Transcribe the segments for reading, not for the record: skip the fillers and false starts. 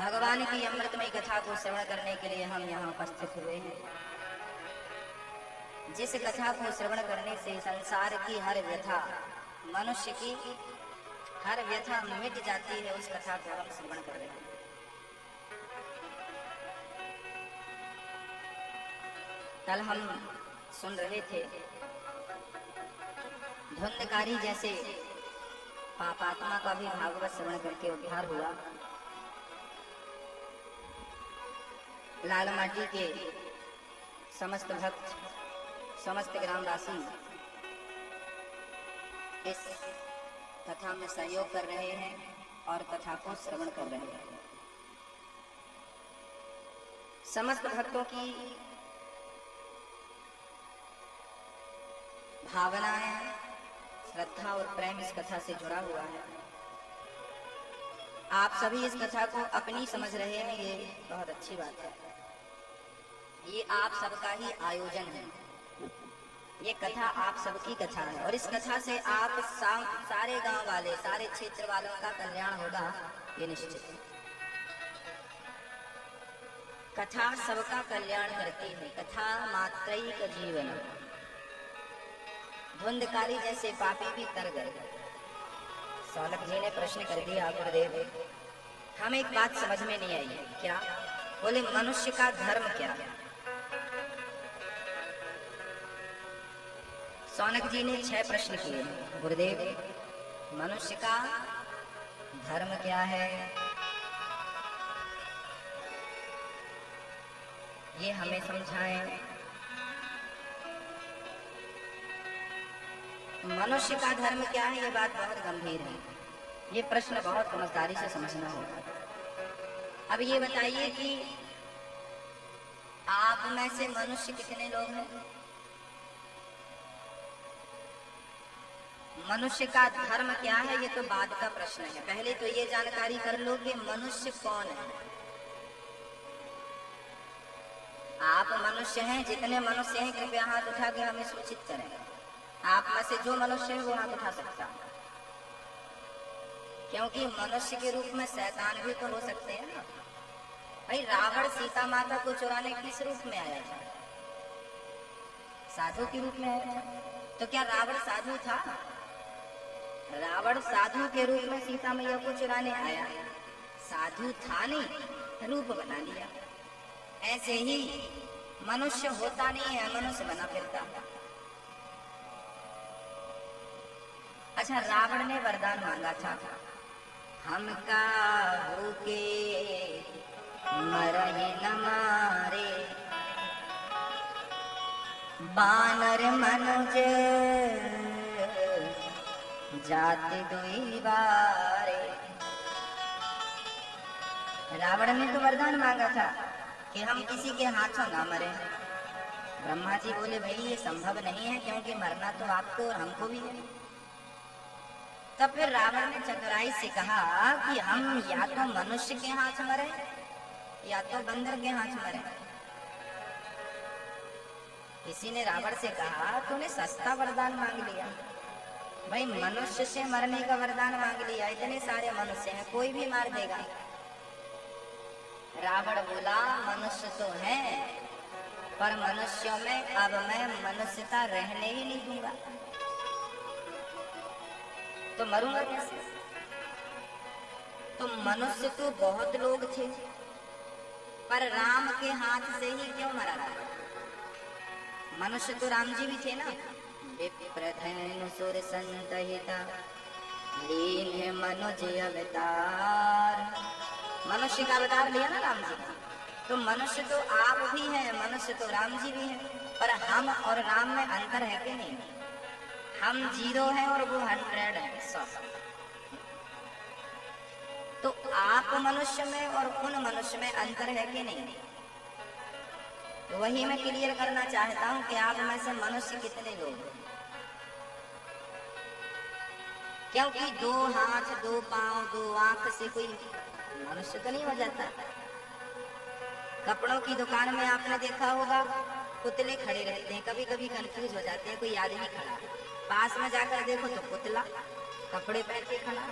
भगवान की अमृतमय कथा को श्रवण करने के लिए हम यहाँ उपस्थित हुए हैं। जिस कथा को श्रवण करने से संसार की हर व्यथा, मनुष्य की हर व्यथा मिट जाती है, उस कथा को हम श्रवण कर रहे हैं। कल हम सुन रहे थे धुंधकारी जैसे पापात्मा का भी भागवत श्रवण करके उद्धार हुआ। लाल माटी के समस्त भक्त, समस्त ग्रामवासी इस कथा में सहयोग कर रहे हैं और कथा को श्रवण कर रहे हैं। समस्त भक्तों की भावनाएं, श्रद्धा और प्रेम इस कथा से जुड़ा हुआ है। आप सभी इस कथा को अपनी समझ रहे हैं, ये बहुत अच्छी बात है। ये आप सबका ही आयोजन है। ये कथा आप सबकी कथा है और इस कथा से आप सारे गांव वाले, सारे क्षेत्र वालों का कल्याण होगा, ये निश्चित है। कथा सबका कल्याण करती है। कथा मात्रैक जीवन। धुंधकारी जैसे पापी भी तर गए। सौनक जी ने प्रश्न कर दिया, गुरुदेव हमें एक बात समझ में नहीं आई। क्या? बोले मनुष्य का धर्म क्या है? सौनक जी ने 6 प्रश्न किए। गुरुदेव मनुष्य का धर्म क्या है, ये हमें समझाएं। मनुष्य का धर्म क्या है, ये बात बहुत गंभीर है। ये प्रश्न बहुत समझदारी से समझना होगा। अब ये बताइए कि आप में से मनुष्य कितने लोग हैं? मनुष्य का धर्म क्या है, ये तो बाद का प्रश्न है। पहले तो ये जानकारी कर लो कि मनुष्य कौन है। आप मनुष्य हैं, जितने मनुष्य हैं कृपया हाथ उठा के हमें सूचित करें। आप में से जो मनुष्य है वो हाथ उठा सकता है, क्योंकि मनुष्य के रूप में शैतान भी तो हो सकते हैं ना। भाई रावण सीता माता को चुराने किस रूप में आया था? साधु के रूप में आया था। तो क्या रावण साधु था? रावण साधु के रूप में सीता मैया को चुराने आया, साधु था नहीं, रूप बना लिया। ऐसे ही मनुष्य होता नहीं है, मनुष्य बना फिरता। अच्छा, रावण ने वरदान मांगा था, हम काहू के मरहि न मारे, बानर मनुज जाति दुई बारे। रावण ने तो वरदान मांगा था कि हम किसी के हाथों ना मरे। ब्रह्मा जी बोले भाई ये संभव नहीं है, क्योंकि मरना तो आपको और हमको भी है। तब फिर रावण ने चतुराई से कहा कि हम या तो मनुष्य के हाथ मरे या तो बंदर के हाथ मरे। किसी ने रावण से कहा तूने सस्ता वरदान मांग लिया। भाई मनुष्य से मरने का वरदान मांग लिया, इतने सारे मनुष्य हैं, कोई भी मार देगा। रावण बोला मनुष्य तो है, पर मनुष्यों में अब मैं मनुष्यता रहने ही नहीं दूंगा, तो मरूंगा कैसे? तो मनुष्य तो बहुत लोग थे, पर राम के हाथ से ही क्यों मरा था? मनुष्य तो राम जी भी थे ना। विप्रधनु सुर संतहिता लीन मनुज अवतार। मनुष्य का अवतार लिया ना राम जी। तो मनुष्य तो आप भी हैं, मनुष्य तो राम जी भी हैं, पर हम और राम में अंतर है कि नहीं? हम 0 हैं और वो 100 है, 100। तो आप मनुष्य में और उन मनुष्य में अंतर है कि नहीं? तो वही मैं क्लियर करना चाहता हूं कि आप में से मनुष्य कितने लोग हैं। क्योंकि 2 हाथ, 2 पांव, 2 आंख से कोई मनुष्य तो नहीं हो जाता। कपड़ों की दुकान में आपने देखा होगा पुतले खड़े रहते हैं, कभी कभी कंफ्यूज हो जाते हैं, कोई आदमी खड़ा, पास में जाकर देखो तो पुतला कपड़े पहन के खड़ा।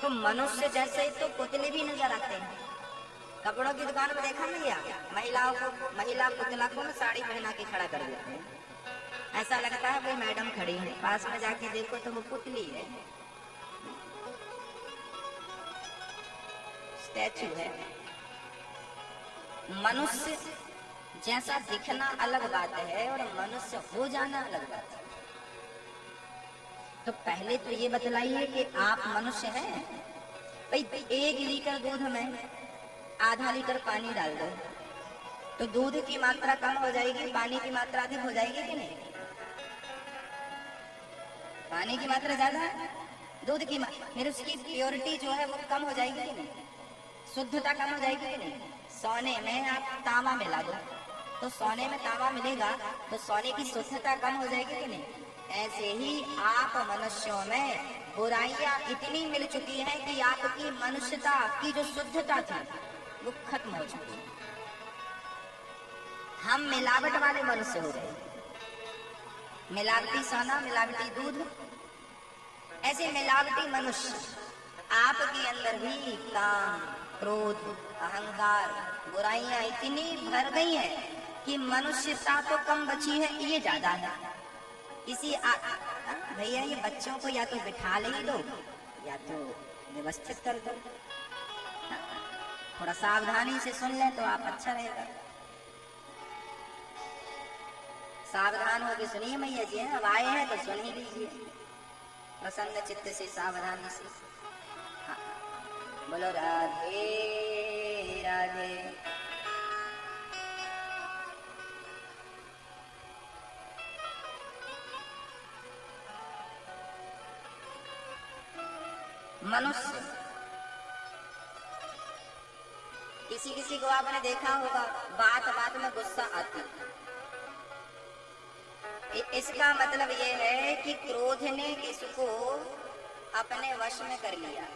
तो मनुष्य जैसे ही तो पुतले भी नजर आते हैं। कपड़ों की दुकान में देखा भैया, महिला पुतला को ना साड़ी पहना के खड़ा कर देते हैं, ऐसा लगता है कोई मैडम खड़ी है, पास में जाके देखो तो वो पुतली है, स्टैचू है। मनुष्य जैसा दिखना अलग बात है और मनुष्य हो जाना अलग बात है। तो पहले तो ये बतलाइए कि आप मनुष्य हैं। भाई 1 लीटर दूध में आधा लीटर पानी डाल दो तो दूध की मात्रा कम हो जाएगी, पानी की मात्रा अधिक हो जाएगी कि नहीं? पानी की मात्रा ज्यादा है, दूध की फिर उसकी प्योरिटी जो है वो कम हो जाएगी कि नहीं? शुद्धता कम हो जाएगी कि नहीं? सोने में आप तांबा मिला दो तो सोने में तांबा मिलेगा तो सोने की शुद्धता कम हो जाएगी कि नहीं? ऐसे ही आप मनुष्यों में बुराइयां इतनी मिल चुकी हैं कि आपकी मनुष्यता की जो शुद्धता थी वो खत्म हो चुकी है। हम मिलावट वाले मनुष्य हो गए, मिलावटी सोना, मिलावटी दूध, ऐसे मिलावटी मनुष्य। आपके अंदर भी काम, क्रोध, अहंकार, बुराइयां इतनी भर गई है कि मनुष्यता तो कम बची है, ये ज्यादा है। इसी भैया ये बच्चों को या तो बिठा ले दो या तो व्यवस्थित कर दो, थोड़ा सावधानी से सुन ले तो आप अच्छा रहेगा। सावधान होकर सुनिए मैया जी, अब आए हैं तो सुन ही लीजिए प्रसन्न चित्त से, सावधानी से। हाँ, बोलो राधे राधे। मनुष्य, किसी किसी को आपने देखा होगा बात बात में गुस्सा आती, इसका मतलब ये है कि क्रोध ने किसको अपने वश में कर लिया,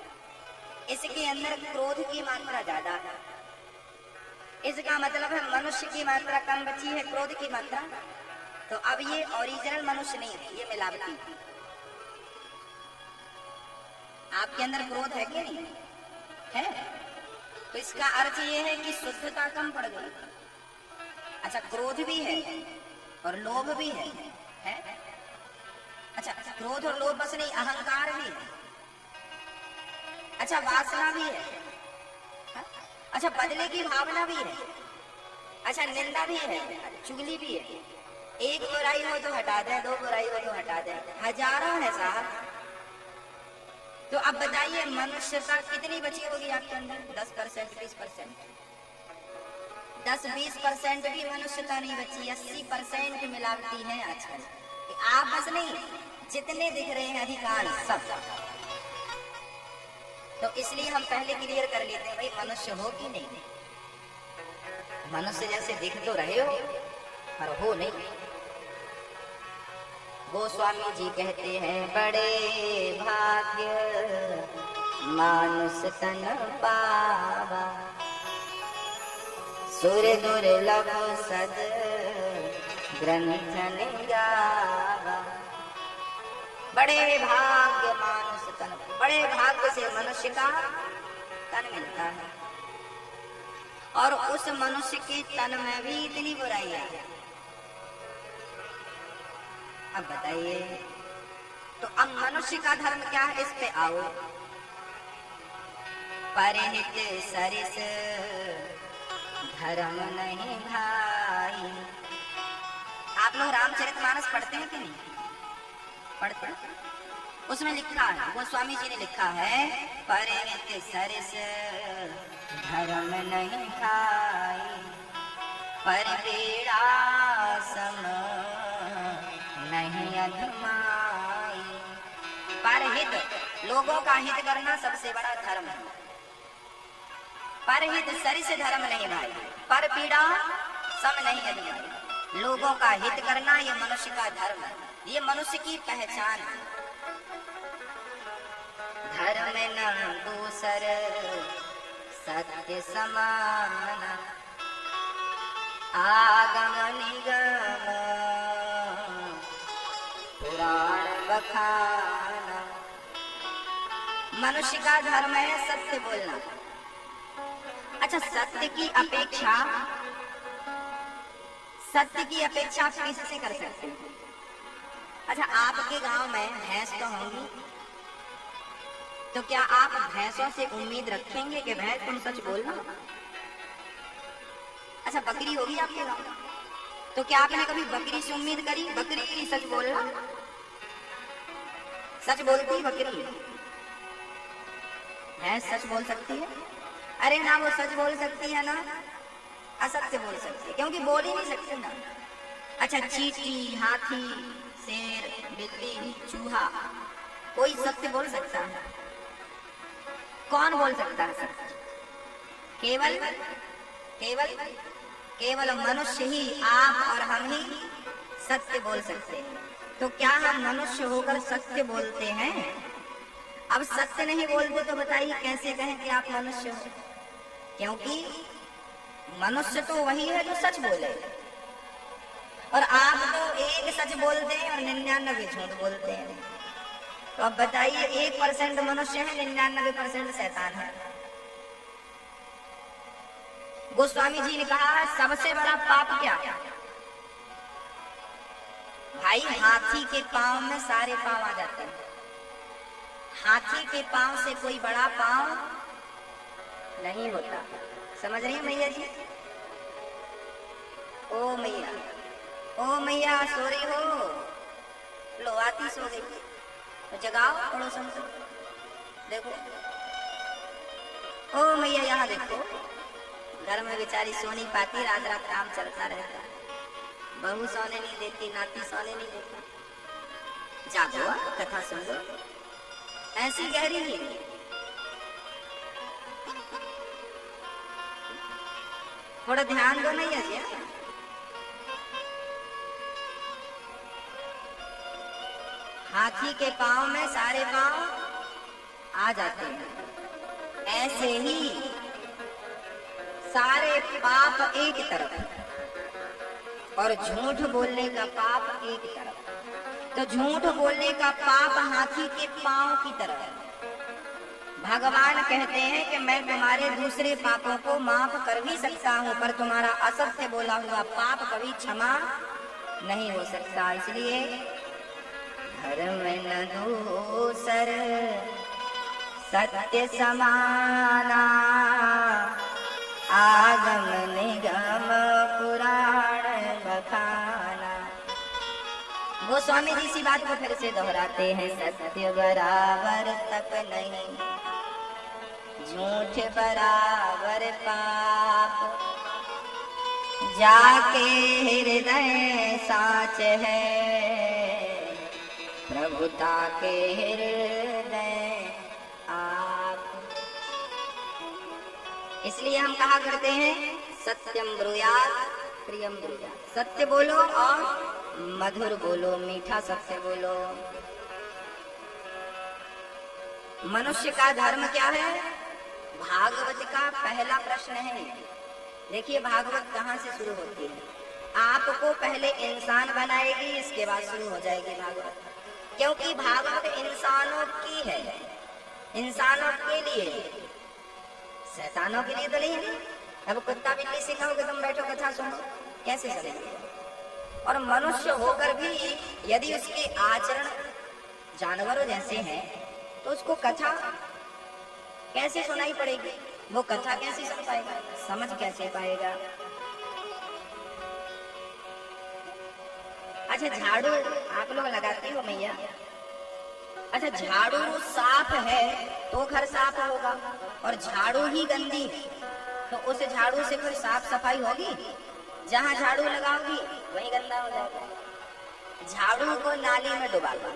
इसके अंदर क्रोध की मात्रा ज्यादा है। इसका मतलब है मनुष्य की मात्रा कम बची है, क्रोध की मात्रा। तो अब ये ओरिजिनल मनुष्य नहीं है, ये मिलावटी। आपके अंदर क्रोध है कि नहीं है? तो इसका अर्थ ये है कि शुद्धता कम पड़ गई। अच्छा, क्रोध भी है और लोभ भी है? अच्छा, क्रोध और लोभ बस नहीं, अहंकार भी है। अच्छा, वासना भी है। अच्छा, बदले की भावना भी है। अच्छा, निंदा भी है, चुगली भी है। एक बुराई हो तो हटा दे, 2 बुराई हो तो हटा दे, हजारों है साहब। तो अब बताइए मनुष्यता कितनी बची होगी आपके अंदर? 10%, 20%, 10-20% भी मनुष्यता नहीं बची। 80% मिलावटी है आजकल। आप बस नहीं, जितने दिख रहे हैं अधिकांश सब। तो इसलिए हम पहले क्लियर कर लेते हैं, भाई मनुष्य हो कि नहीं? मनुष्य जैसे दिख तो रहे हो पर हो नहीं। गोस्वामी जी कहते हैं, बड़े भाग्य मानुष तन पावा, सुर दुर्लभ सद ग्रंथन गावा। बड़े भाग्य मानुष तन, बड़े भाग्य से मनुष्य का तन मिलता है और उस मनुष्य के तन में भी इतनी बुराइयां है। अब बताइए, तो अब मनुष्य का धर्म क्या है? इस पे आओ। परिहित सरिस धर्म नहीं भाई। आप लोग रामचरितमानस पढ़ते हैं कि नहीं पढ़ते? उसमें लिखा है, गोस्वामी जी ने लिखा है, परिहित सरिस धर्म नहीं भाई, परपीड़ा सम नहीं अधमाई। परहित, लोगों का हित करना सबसे बड़ा धर्म है। परहित सरिस धर्म नहीं भाई, पर पीड़ा सम नहीं अधमाई। लोगों का हित करना ये मनुष्य का धर्म है, ये मनुष्य की पहचान है। धर्म न दूसर सत्य समान, आगम निगम पुराण बखाना। मनुष्य का धर्म है सत्य बोलना, अच्छा, सत्य की अपेक्षा आप किससे कर सकते हैं? अच्छा, आपके गांव में भैंस तो होंगी, तो क्या आप भैंसों से उम्मीद रखेंगे कि भैंस तुम सच बोलना? अच्छा, बकरी होगी आपके गांव, तो क्या आपने कभी बकरी से उम्मीद करी बकरी सच बोलना? सच बोलती बकरी? भैंस सच बोल सकती है? अरे ना, वो सच बोल सकती है ना असत्य बोल सकती है, क्योंकि बोल ही नहीं सकती ना। अच्छा, चींटी, हाथी, शेर, बिल्ली, चूहा, कोई सत्य बोल सकता है? कौन बोल सकता है सत्य? केवल केवल केवल मनुष्य ही, आप और हम ही सत्य बोल सकते हैं। तो क्या हम मनुष्य होकर सत्य बोलते हैं? अब सत्य नहीं बोलते तो बताइए कैसे कहें कि आप मनुष्य हो? क्योंकि मनुष्य तो वही है जो सच बोले, और आप तो एक सच बोलते हैं और 99 झूठ बोलते हैं। तो अब बताइए, 1% मनुष्य है, 99% शैतान है। गोस्वामी जी ने कहा है सबसे बड़ा पाप क्या? भाई, हाथी के पांव में सारे पांव आ जाते हैं। हाथी के पांव से कोई बड़ा पांव नहीं होता। समझ रही है मैया जी? ओ मैया, ओ मैया, सो रही हो? लो, आती सो गई, तो जगाओ पड़ोसन को। देखो, ओ मैया, यहाँ देखो, घर में बेचारी सो नहीं पाती, रात रात काम चलता रहता है, बहू सोने नहीं देती, नाती सोने नहीं देती। जागो, कथा सुन लो, ऐसी गहरी नींद। थोड़ा ध्यान दो मैया जी। हाथी के पांव में सारे पांव आ जाते हैं, ऐसे ही सारे पाप एक तरफ और झूठ बोलने का पाप एक तरफ। तो झूठ बोलने का पाप हाथी के पांव की तरह है। भगवान कहते हैं कि मैं तुम्हारे दूसरे पापों को माफ कर भी सकता हूँ, पर तुम्हारा असत्य बोला हुआ पाप कभी क्षमा नहीं हो सकता। इसलिए धर्म न दूसर सत्य समाना, आगम निगम पुराण बखाना। गोस्वामी जी इसी बात को फिर से दोहराते हैं, सत्य बराबर तक नहीं, झूठ बराबर पाप, जाके हृदय साच है, प्रभुता के हृदय आप। इसलिए हम कहा करते हैं सत्यम ब्रूयात् प्रियम ब्रूयात्। सत्य बोलो और मधुर बोलो, मीठा सत्य बोलो। मनुष्य का धर्म क्या है? भागवत का पहला प्रश्न है। देखिए भागवत कहाँ से शुरू होती है। आपको पहले इंसान बनाएगी, इसके बाद शुरू हो जाएगी भागवत। क्योंकि भागवत इंसानों की है, इंसानों के लिए, शैतानों के लिए तो नहीं है। अब कुत्ता बिल्ली से कहोगे तुम बैठो कथा सुनो, कैसे चलेगी? और मनुष्य होकर भी यदि उसके आचरण जानवरों जैसे हैं तो उसको कथा कैसे सुनाई पड़ेगी? वो कथा कैसे सुन पाएगा, समझ कैसे पाएगा? अच्छा, झाड़ू आप लोग लगाते हो मैया? अच्छा, झाड़ू साफ है तो घर साफ होगा, और झाड़ू ही गंदी है तो उस झाड़ू से फिर साफ सफाई होगी? जहाँ झाड़ू लगाओगी वहीं गंदा हो जाएगा। झाड़ू को नाली में डुबा दो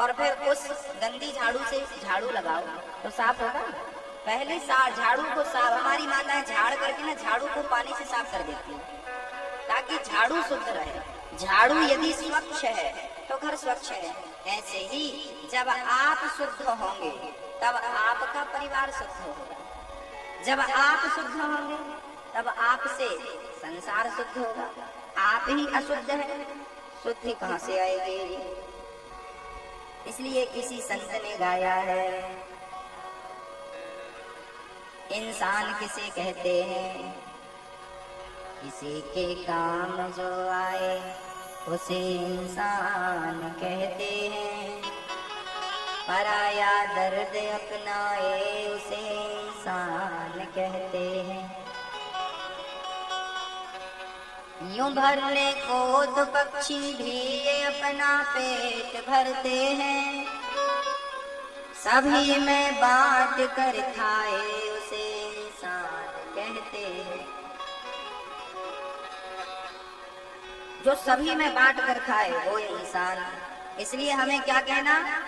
और फिर उस गंदी झाड़ू से झाड़ू लगाओ तो साफ होगा? पहले झाड़ू को साफ, हमारी माताएं झाड़ करके ना झाड़ू को पानी से साफ कर देती है ताकि झाड़ू शुद्ध रहे। झाड़ू यदि स्वच्छ है तो घर स्वच्छ है। ऐसे ही जब आप शुद्ध होंगे तब आपका परिवार शुद्ध होगा। जब आप शुद्ध होंगे तब आपसे संसार शुद्ध होगा। आप ही अशुद्ध हैं, शुद्धि कहाँ से आएगी? इसलिए किसी संत ने गाया है, इंसान किसे कहते हैं? किसी के काम जो आए उसे इंसान कहते हैं। पराया दर्द अपनाए उसे इंसान कहते हैं। यूं भरने को तो पक्षी भी ये अपना पेट भरते हैं। सभी में बांट कर खाए उसे इंसान कहते हैं। जो सभी में बांट कर खाए वो इंसान। इसलिए हमें क्या कहना?